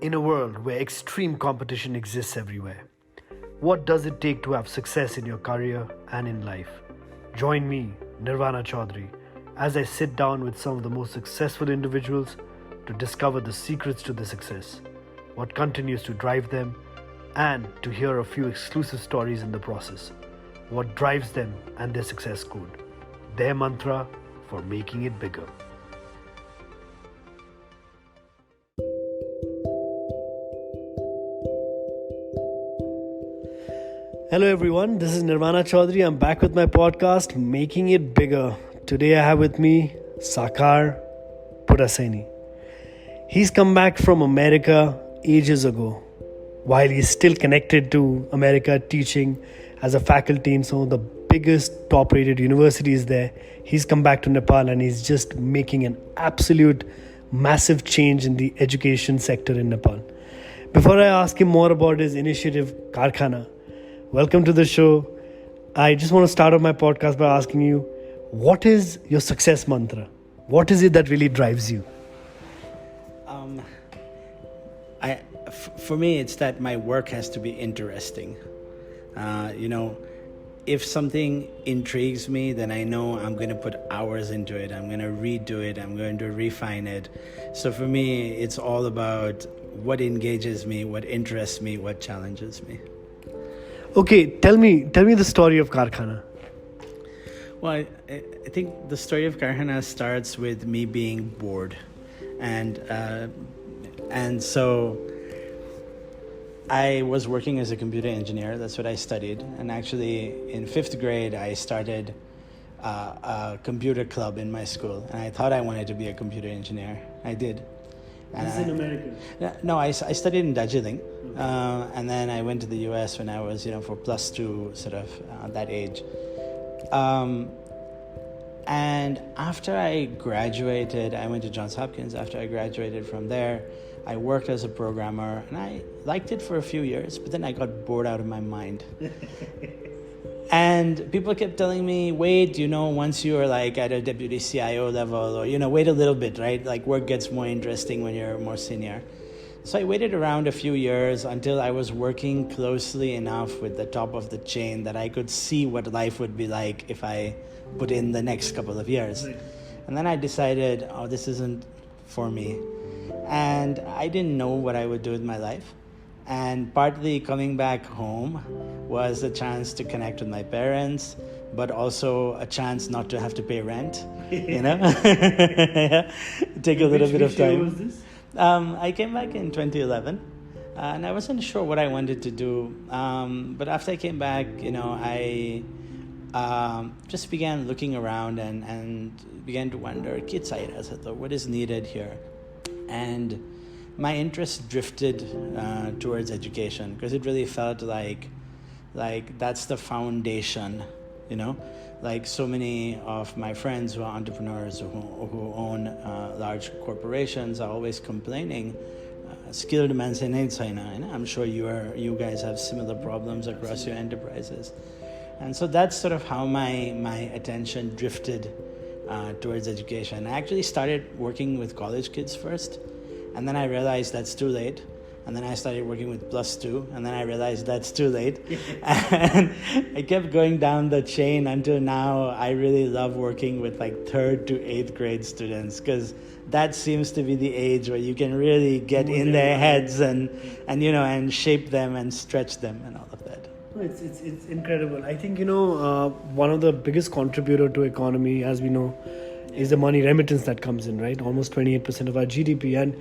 In a world where extreme competition exists everywhere, what does it take to have success in your career and in life? Join me, Nirvana Chaudhary, as I sit down with some of the most successful individuals to discover the secrets to their success, what continues to drive them, and to hear a few exclusive stories in the process. What drives them and their success code, their mantra for making it bigger. Hello everyone, this is Nirvana Chaudhary. I'm back with my podcast, Making It Bigger. Today I have with me Sakar Pudasaini. He's come back from America ages ago. While he's still connected to America, teaching as a faculty in some of the biggest top-rated universities there, he's come back to Nepal and he's just making an absolute massive change in the education sector in Nepal. Before I ask him more about his initiative, Karkhana, welcome to the show. I just want to start off my podcast by asking you, what is your success mantra? What is it that really drives you? For me, it's that my work has to be interesting. If something intrigues me, then I know I'm going to put hours into it. I'm going to redo it. I'm going to refine it. So for me, it's all about what engages me, what interests me, what challenges me. Okay, tell me the story of Karkhana. Well, I think the story of Karkhana starts with me being bored, and so I was working as a computer engineer. That's what I studied, and actually in 5th grade I started a computer club in my school, and I thought I wanted to be a computer engineer. I did. This is in America? No, I studied in Darjeeling, and then I went to the US when I was, for +2, sort of that age. And after I graduated, I went to Johns Hopkins. After I graduated from there, I worked as a programmer, and I liked it for a few years, but then I got bored out of my mind. And people kept telling me, wait, once you are like at a deputy CIO level, or, wait a little bit, right? Like work gets more interesting when you're more senior. So I waited around a few years until I was working closely enough with the top of the chain that I could see what life would be like if I put in the next couple of years. Right. And then I decided, this isn't for me. And I didn't know what I would do with my life. And partly coming back home was a chance to connect with my parents, but also a chance not to have to pay rent, Take a little bit of time. Which year was this? I came back in 2011, and I wasn't sure what I wanted to do. But after I came back, I just began looking around and began to wonder, what is needed here? And my interest drifted towards education because it really felt like that's the foundation, Like so many of my friends who are entrepreneurs who own large corporations are always complaining, skilled मान्छे नै छैन, होइन? I'm sure you guys have similar problems across your enterprises. And so that's sort of how my attention drifted towards education. I actually started working with college kids first, and then I realized that's too late. And then I started working with +2, and then I realized that's too late. And I kept going down the chain until now. I really love working with like 3rd to 8th grade students because that seems to be the age where you can really get in their heads and shape them and stretch them and all of that. It's incredible. I think, one of the biggest contributor to economy, as we know, is the money remittance that comes in, right? Almost 28% of our GDP. And,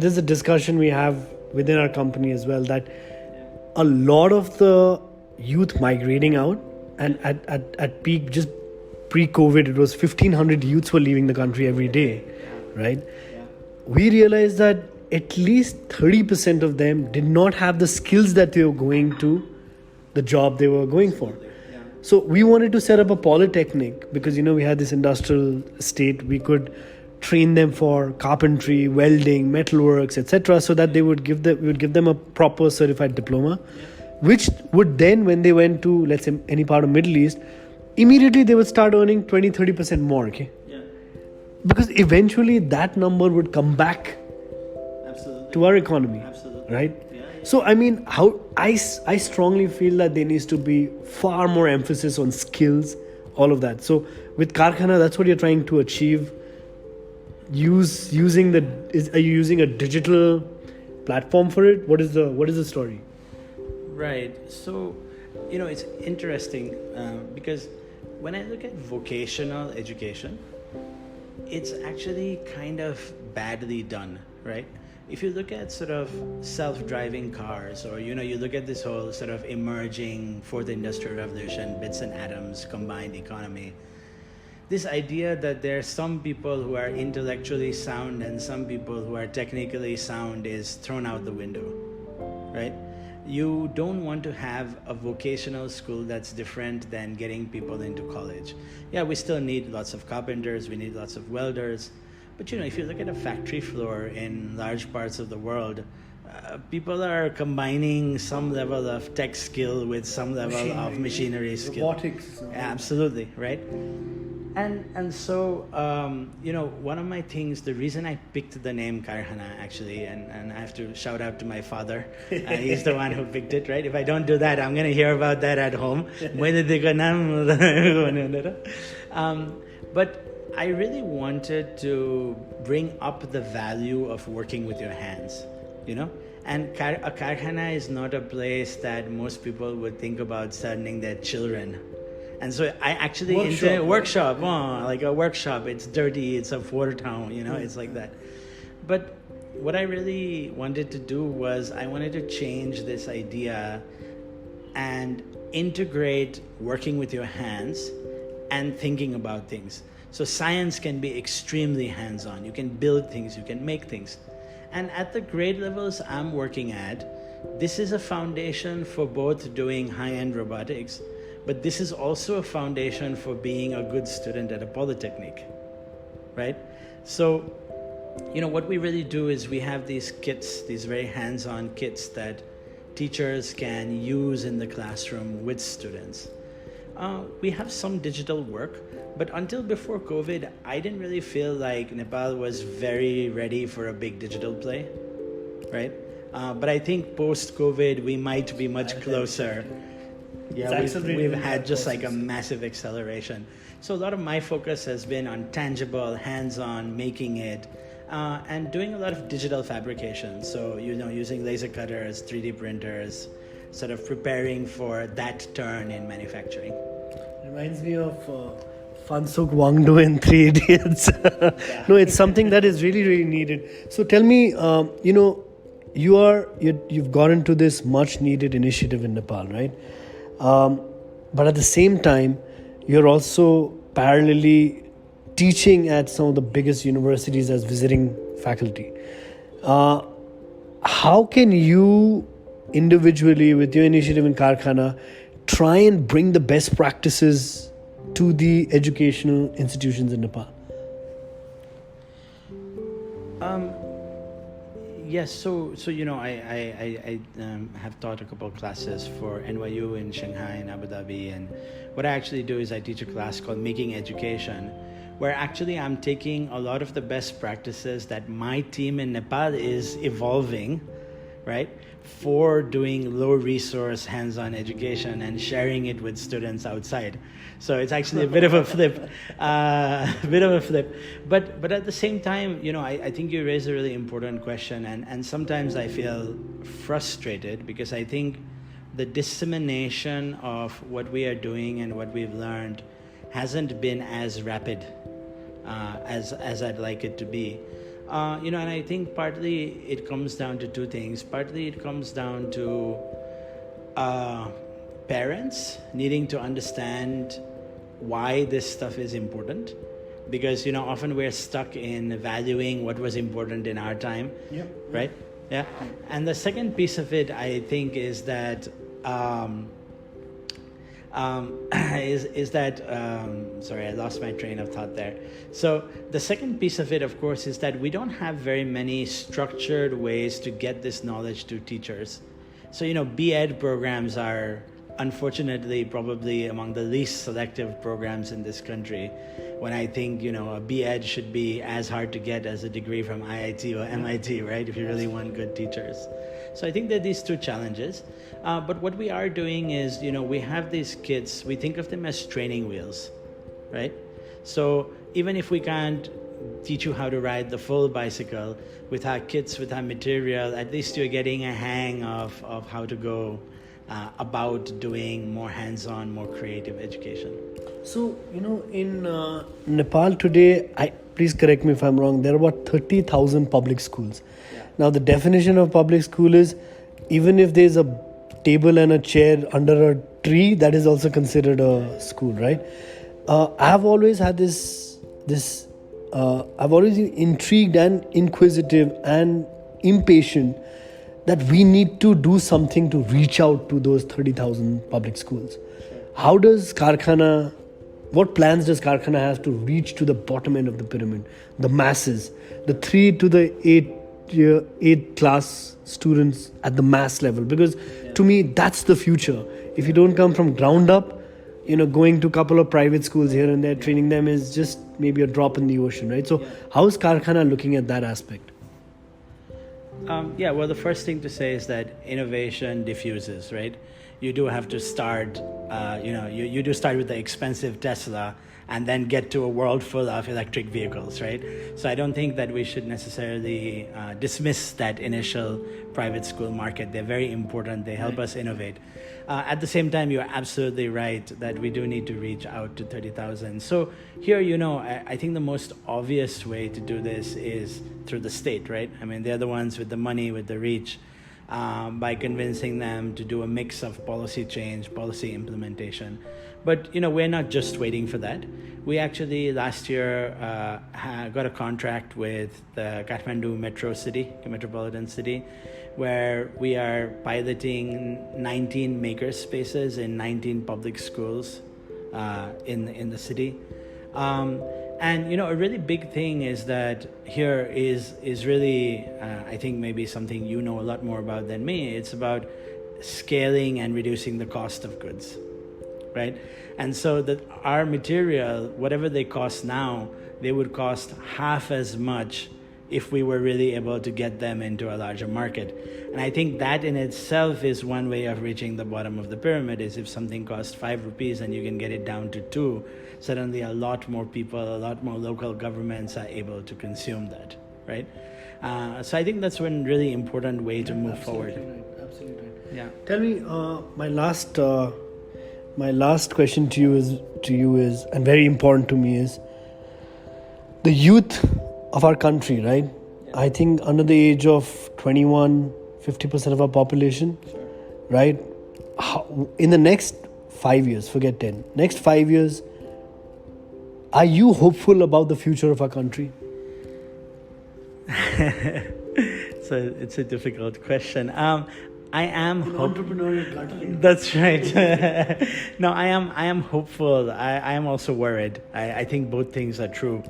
there's a discussion we have within our company as well that a lot of the youth migrating out, and at peak, just pre-COVID, it was 1,500 youths were leaving the country every day, right? Yeah. We realized that at least 30% of them did not have the skills that they were going to the job they were going for. So we wanted to set up a polytechnic because, we had this industrial state. We could train them for carpentry, welding, metalworks, etc. so that we would give them a proper certified diploma, which would then, when they went to, let's say, any part of Middle East, immediately they would start earning 20-30% more, okay? Yeah. Because eventually that number would come back. Absolutely. to our economy. Absolutely. Right? Yeah. So I mean, I strongly feel that there needs to be far more emphasis on skills, all of that. So with Karkhana, that's what you're trying to achieve. Are you using a digital platform for it? What is the story? Right. So, it's interesting because when I look at vocational education, it's actually kind of badly done, right? If you look at sort of self-driving cars, or you look at this whole sort of emerging fourth industrial revolution, bits and atoms, combined economy, this idea that there are some people who are intellectually sound and some people who are technically sound is thrown out the window, right? You don't want to have a vocational school that's different than getting people into college. Yeah, we still need lots of carpenters, we need lots of welders, but if you look at a factory floor in large parts of the world, people are combining some level of tech skill with some level of machinery skill. Robotics. Absolutely, right? And so, one of my things, the reason I picked the name Karkhana actually, and I have to shout out to my father, he's the one who picked it, right? If I don't do that, I'm going to hear about that at home. But I really wanted to bring up the value of working with your hands, And a Karkhana is not a place that most people would think about sending their children. And so I actually workshop, like a workshop. It's dirty. It's a water town, It's like that. But what I really wanted to do was I wanted to change this idea and integrate working with your hands and thinking about things. So science can be extremely hands-on. You can build things. You can make things. And at the grade levels I'm working at, this is a foundation for both doing high-end robotics, but this is also a foundation for being a good student at a polytechnic, right? So, what we really do is we have these kits, these very hands-on kits that teachers can use in the classroom with students. We have some digital work, but until before COVID, I didn't really feel like Nepal was very ready for a big digital play, right? But I think post-COVID, we might be much closer. Yeah, we've had just like a massive acceleration. So a lot of my focus has been on tangible, hands-on, making it, and doing a lot of digital fabrication. So, using laser cutters, 3D printers, sort of preparing for that turn in manufacturing. Reminds me of Fansuk Wangdo in Three Idiots. No, it's something that is really, really needed. So tell me, you've got into this much needed initiative in Nepal, right? But at the same time, you're also parallelly teaching at some of the biggest universities as visiting faculty. How can you individually, with your initiative in Karkhana, try and bring the best practices to the educational institutions in Nepal? Yes, so I have taught a couple of classes for NYU in Shanghai and Abu Dhabi, and what I actually do is I teach a class called Making Education, where actually I'm taking a lot of the best practices that my team in Nepal is evolving, right, for doing low resource hands-on education and sharing it with students outside. So it's actually a bit of a flip, But at the same time, I think you raise a really important question, and sometimes I feel frustrated because I think the dissemination of what we are doing and what we've learned hasn't been as rapid as I'd like it to be. And I think partly it comes down to two things. Partly it comes down to parents needing to understand why this stuff is important, because often we're stuck in valuing what was important in our time. Yep. Right? Yeah. And the second piece of it, I think, is that sorry, I lost my train of thought there. So the second piece of it, of course, is that we don't have very many structured ways to get this knowledge to teachers. So, B.Ed programs are unfortunately probably among the least selective programs in this country, when I think, a B.Ed should be as hard to get as a degree from IIT or MIT, right, if you really want good teachers. So I think there are these two challenges. But what we are doing is, we have these kids, we think of them as training wheels, right? So even if we can't teach you how to ride the full bicycle, with our kits, with our material, at least you're getting a hang of how to go about doing more hands-on, more creative education. So, in Nepal today, please correct me if I'm wrong, there are about 30,000 public schools. Yeah. Now, the definition of public school is even if there's a table and a chair under a tree, that is also considered a school, right? I've always had I've always been intrigued and inquisitive and impatient that we need to do something to reach out to those 30,000 public schools. How does what plans does Karkhana have to reach to the bottom end of the pyramid, the masses, the 3 to the 8 class students at the mass level? Because to me, that's the future. If you don't come from ground up, going to a couple of private schools here and there, training them is just maybe a drop in the ocean, right? So how is Karkhana looking at that aspect? Well, the first thing to say is that innovation diffuses, right? You do have to start, you do start with the expensive Tesla and then get to a world full of electric vehicles, right? So I don't think that we should necessarily dismiss that initial private school market. They're very important. They help us innovate. At the same time, you're absolutely right that we do need to reach out to 30,000. So here, I think the most obvious way to do this is through the state, right? I mean, they're the ones with the money, with the reach, by convincing them to do a mix of policy change, policy implementation. But, we're not just waiting for that. We actually last year got a contract with the Kathmandu metropolitan city, where we are piloting 19 maker spaces in 19 public schools in the city. And a really big thing is that here is really, I think maybe something you know a lot more about than me. It's about scaling and reducing the cost of goods, right? And so that our material, whatever they cost now, they would cost half as much if we were really able to get them into a larger market. And I think that in itself is one way of reaching the bottom of the pyramid, is if something costs 5 rupees and you can get it down to 2, suddenly a lot more people, a lot more local governments are able to consume that, right? So I think that's one really important way to move forward. Right. Absolutely right. Yeah. Tell me, my last question to you is, and very important to me, is the youth of our country, right? Yeah. I think under the age of 21, 50% of our population, Sure. right? In the next 5 years, forget 10, next 5 years, are you hopeful about the future of our country? So it's a difficult question. I am Entrepreneurial gut. That's right. No, I am hopeful. I am also worried. I think both things are true.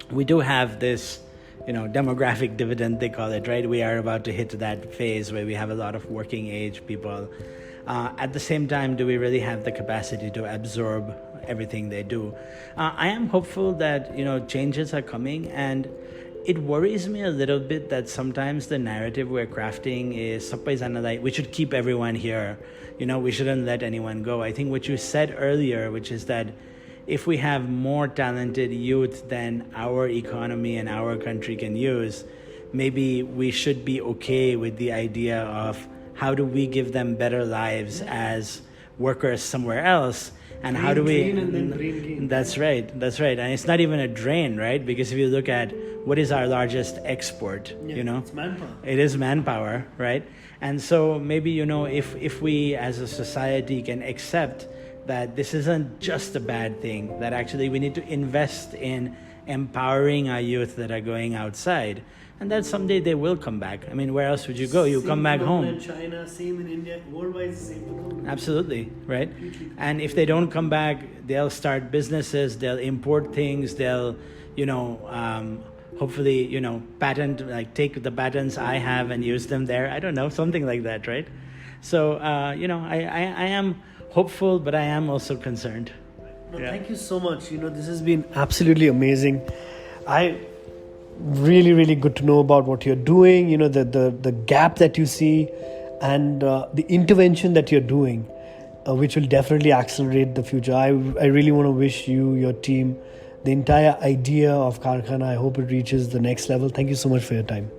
We do have this, demographic dividend, they call it, right? We are about to hit that phase where we have a lot of working age people. At the same time, do we really have the capacity to absorb everything they do? I am hopeful that, changes are coming, and it worries me a little bit that sometimes the narrative we're crafting is we should keep everyone here. We shouldn't let anyone go. I think what you said earlier, which is that if we have more talented youth than our economy and our country can use, maybe we should be okay with the idea of how do we give them better lives as workers somewhere else. And how do we... That's right. And it's not even a drain, right? Because if you look at what is our largest export, It's manpower. It is manpower, right? And so maybe, if we as a society can accept that this isn't just a bad thing, that actually we need to invest in empowering our youth that are going outside, and that someday they will come back. I mean, where else would you go? You come back home. Same in China, same in India, worldwide is the same. Absolutely, right? And if they don't come back, they'll start businesses, they'll import things, they'll, hopefully, patent, take the patents I have and use them there. I don't know, something like that, right? So, I am hopeful, but I am also concerned. No, thank you so much. This has been absolutely amazing. I really good to know about what you're doing, the gap that you see, and the intervention that you're doing, which will definitely accelerate the future. I really want to wish you, your team, the entire idea of Karkhana, I hope it reaches the next level. Thank you so much for your time.